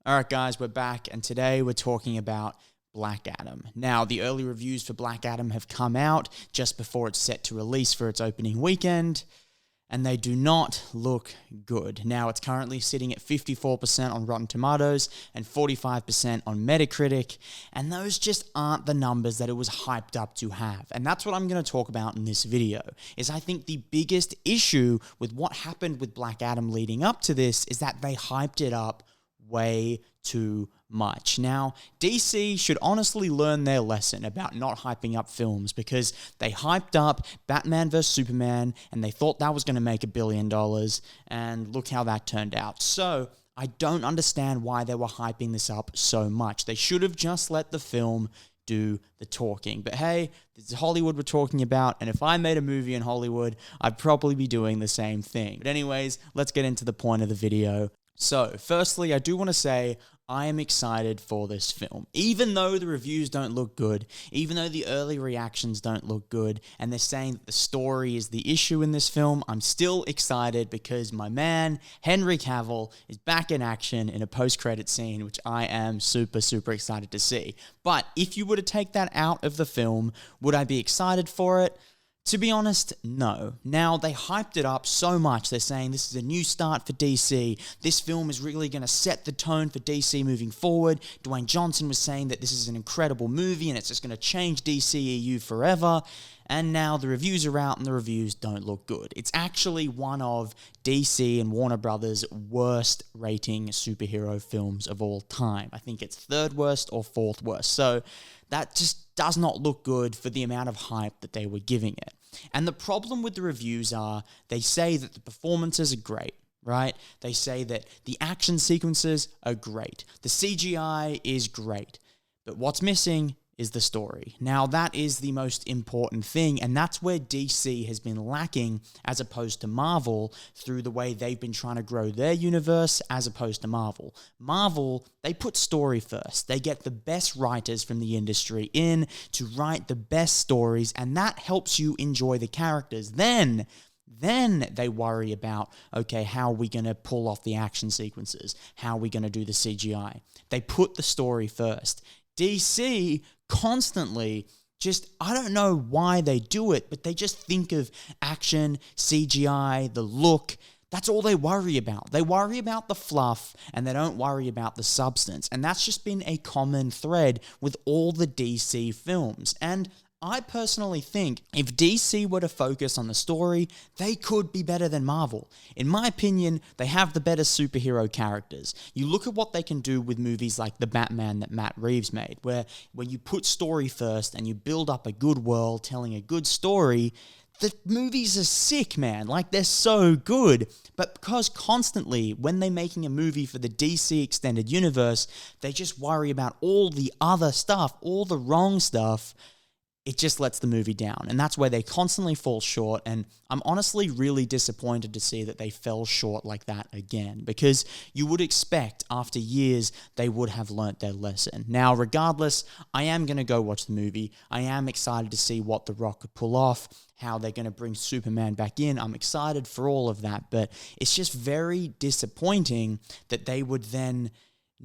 All right, guys, we're back, and today we're talking about Black Adam. Now, the early reviews for Black Adam have come out just before it's set to release for its opening weekend, and they do not look good. Now, it's currently sitting at 54% on Rotten Tomatoes and 45% on Metacritic, and those just aren't the numbers that it was hyped up to have. And that's what I'm going to talk about in this video, is I think the biggest issue with what happened with Black Adam leading up to this is that they hyped it up way too much. Now, DC should honestly learn their lesson about not hyping up films, because they hyped up Batman vs Superman and they thought that was going to make $1 billion, and look how that turned out. So I don't understand why they were hyping this up so much. They should have just let the film do the talking. But hey, this is Hollywood we're talking about, and if I made a movie in Hollywood, I'd probably be doing the same thing. But anyways, let's get into the point of the video. So, firstly, I do want to say I am excited for this film. Even though the reviews don't look good, even though the early reactions don't look good, and they're saying that the story is the issue in this film, I'm still excited because my man, Henry Cavill, is back in action in a post-credit scene, which I am super, super excited to see. But if you were to take that out of the film, would I be excited for it? To be honest, no. Now, they hyped it up so much. They're saying this is a new start for DC. This film is really going to set the tone for DC moving forward. Dwayne Johnson was saying that this is an incredible movie and it's just going to change DCEU forever. And now the reviews are out and the reviews don't look good. It's actually one of DC and Warner Brothers' worst rating superhero films of all time. I think it's third worst or fourth worst. So that just does not look good for the amount of hype that they were giving it. And the problem with the reviews are they say that the performances are great, right? They say that the action sequences are great. The CGI is great. But what's missing is the story. Now, that is the most important thing, and that's where DC has been lacking as opposed to Marvel through the way they've been trying to grow their universe as opposed to Marvel. Marvel, they put story first. They get the best writers from the industry in to write the best stories, and that helps you enjoy the characters. Then they worry about, okay, how are we going to pull off the action sequences? How are we going to do the CGI? They put the story first. DC constantly just, I don't know why they do it, but they just think of action, CGI, the look. That's all they worry about. They worry about the fluff and they don't worry about the substance. And that's just been a common thread with all the DC films. And I personally think if DC were to focus on the story, they could be better than Marvel. In my opinion, they have the better superhero characters. You look at what they can do with movies like The Batman that Matt Reeves made, where when you put story first and you build up a good world telling a good story, the movies are sick, man. Like, they're so good. But because constantly, when they're making a movie for the DC Extended Universe, they just worry about all the other stuff, all the wrong stuff, it just lets the movie down. And that's where they constantly fall short. And I'm honestly really disappointed to see that they fell short like that again, because you would expect after years they would have learnt their lesson. Now, regardless, I am going to go watch the movie. I am excited to see what The Rock could pull off, how they're going to bring Superman back in. I'm excited for all of that, but it's just very disappointing that they would then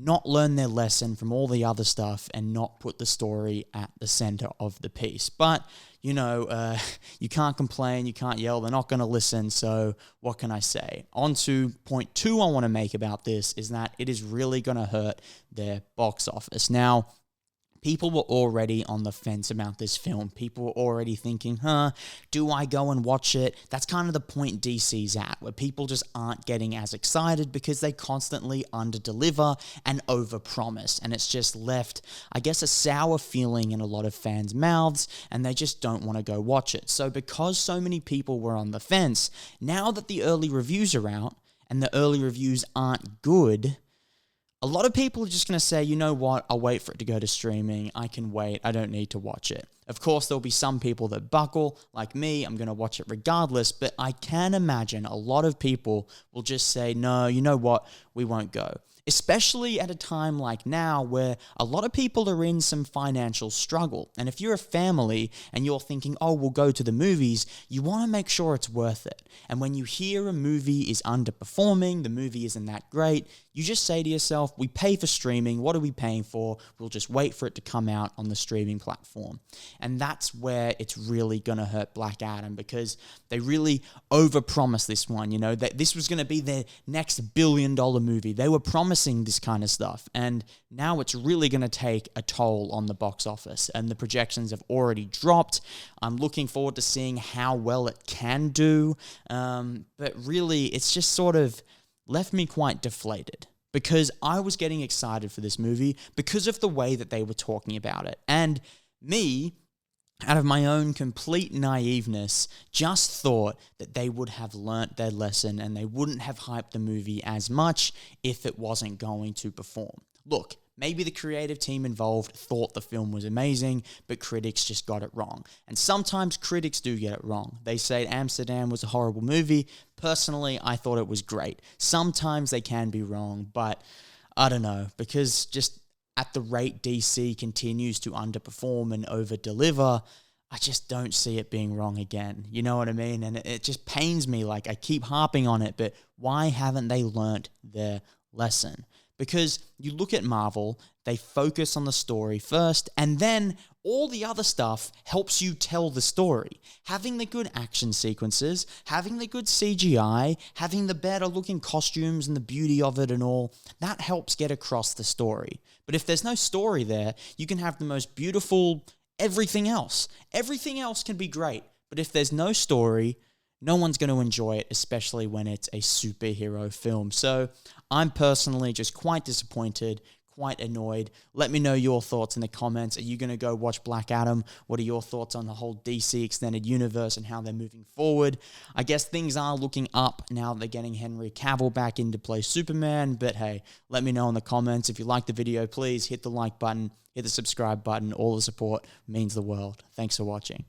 not learn their lesson from all the other stuff and not put the story at the center of the piece. But, you know, you can't complain, you can't yell, they're not going to listen, so what can I say? On to point 2 I want to make about this is that it is really going to hurt their box office. Now, people were already on the fence about this film. People were already thinking, do I go and watch it? That's kind of the point DC's at, where people just aren't getting as excited because they constantly underdeliver and overpromise. And it's just left, I guess, a sour feeling in a lot of fans' mouths, and they just don't want to go watch it. So because so many people were on the fence, now that the early reviews are out, and the early reviews aren't good, a lot of people are just going to say, you know what, I'll wait for it to go to streaming. I can wait. I don't need to watch it. Of course, there'll be some people that buckle, like me. I'm going to watch it regardless, but I can imagine a lot of people will just say, no, you know what, we won't go. Especially at a time like now where a lot of people are in some financial struggle. And if you're a family and you're thinking, oh, we'll go to the movies, you want to make sure it's worth it. And when you hear a movie is underperforming, the movie isn't that great, you just say to yourself, we pay for streaming. What are we paying for? We'll just wait for it to come out on the streaming platform. And that's where it's really going to hurt Black Adam, because they really overpromised this one, that this was going to be their next billion-dollar movie. They were promising this kind of stuff, and now it's really going to take a toll on the box office, and the projections have already dropped. I'm looking forward to seeing how well it can do, but really, it's just sort of left me quite deflated, because I was getting excited for this movie because of the way that they were talking about it. And me, out of my own complete naiveness, just thought that they would have learnt their lesson and they wouldn't have hyped the movie as much if it wasn't going to perform. Look, maybe the creative team involved thought the film was amazing, but critics just got it wrong. And sometimes critics do get it wrong. They say Amsterdam was a horrible movie. Personally, I thought it was great. Sometimes they can be wrong, but I don't know, because just at the rate DC continues to underperform and over-deliver, I just don't see it being wrong again. You know what I mean? And it just pains me. Like, I keep harping on it, but why haven't they learnt their lesson? Because you look at Marvel, they focus on the story first, and then all the other stuff helps you tell the story. Having the good action sequences, having the good CGI, having the better looking costumes and the beauty of it and all, that helps get across the story. But if there's no story there, you can have the most beautiful everything else. Everything else can be great, but if there's no story, no one's going to enjoy it, especially when it's a superhero film. So I'm personally just quite disappointed, quite annoyed. Let me know your thoughts in the comments. Are you going to go watch Black Adam? What are your thoughts on the whole DC extended universe and how they're moving forward? I guess things are looking up now that they're getting Henry Cavill back in to play Superman. But hey, let me know in the comments. If you liked the video, please hit the like button, hit the subscribe button. All the support means the world. Thanks for watching.